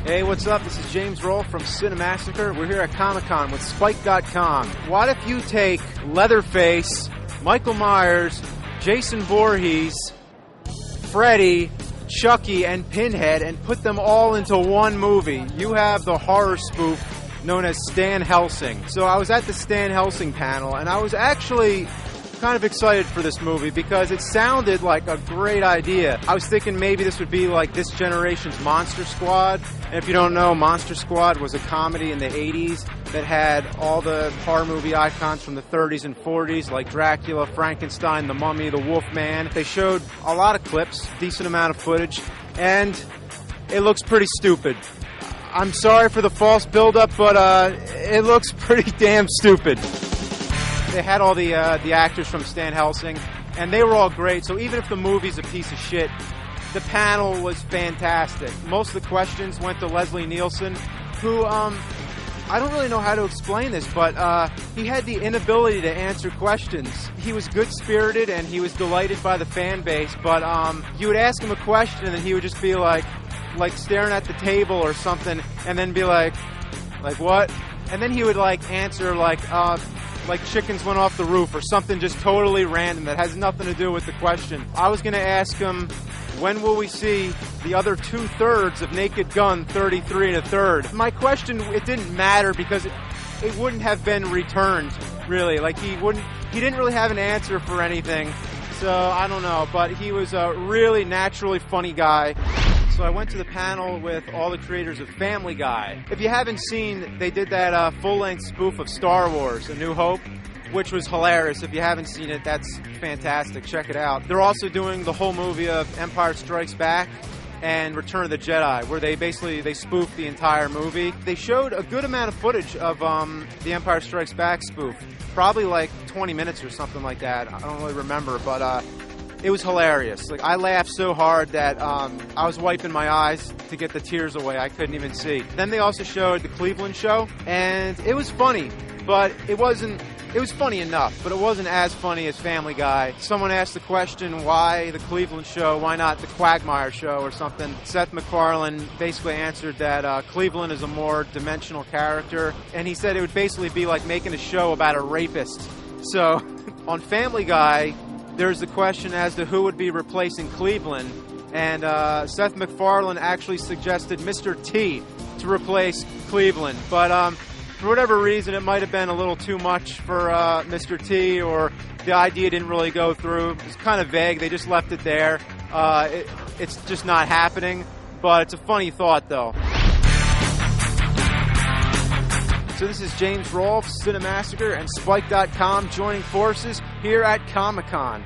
Hey, what's up? This is James Rolfe from CineMassacre. We're here at Comic-Con with Spike.com. What if you take Leatherface, Michael Myers, Jason Voorhees, Freddy, Chucky, and Pinhead and put them all into one movie? You have the horror spoof known as Stan Helsing. So I was at the Stan Helsing panel, and I was actually kind of excited for this movie because it sounded like a great idea. I was thinking maybe this would be like this generation's Monster Squad. And if you don't know, Monster Squad was a comedy in the 80s that had all the horror movie icons from the 30s and 40s like Dracula, Frankenstein, the Mummy, the Wolfman. They showed a lot of clips, decent amount of footage, and it looks pretty stupid. I'm sorry for the false build-up, but it looks pretty damn stupid. They had all the actors from Stan Helsing, and they were all great. So even if the movie's a piece of shit, the panel was fantastic. Most of the questions went to Leslie Nielsen, who, I don't really know how to explain this, but he had the inability to answer questions. He was good-spirited, and he was delighted by the fan base, but you would ask him a question, and he would just be like staring at the table or something, and then be like what? And then he would answer like chickens went off the roof or something just totally random that has nothing to do with the question. I was going to ask him, when will we see the other 2/3 of Naked Gun 33 1/3? My question, it didn't matter because it wouldn't have been returned, really. He didn't really have an answer for anything. So I don't know, but he was a really naturally funny guy. So I went to the panel with all the creators of Family Guy. If you haven't seen, they did that full-length spoof of Star Wars, A New Hope, which was hilarious. If you haven't seen it, that's fantastic. Check it out. They're also doing the whole movie of Empire Strikes Back and Return of the Jedi, where they spoofed the entire movie. They showed a good amount of footage of the Empire Strikes Back spoof, probably 20 minutes or something like that. I don't really remember, but it was hilarious. I laughed so hard that I was wiping my eyes to get the tears away. I couldn't even see. Then they also showed the Cleveland show, and it was funny, but it was funny enough, but it wasn't as funny as Family Guy. Someone asked the question, why the Cleveland show, why not the Quagmire show or something? Seth MacFarlane basically answered that Cleveland is a more dimensional character, and he said it would basically be like making a show about a rapist. So on Family Guy, there's the question as to who would be replacing Cleveland, and Seth MacFarlane actually suggested Mr. T to replace Cleveland, but for whatever reason, it might have been a little too much for Mr. T, or the idea didn't really go through. It was kind of vague. They just left it there. It's just not happening, but it's a funny thought, though. So this is James Rolfe, CineMassacre, and Spike.com joining forces here at Comic-Con.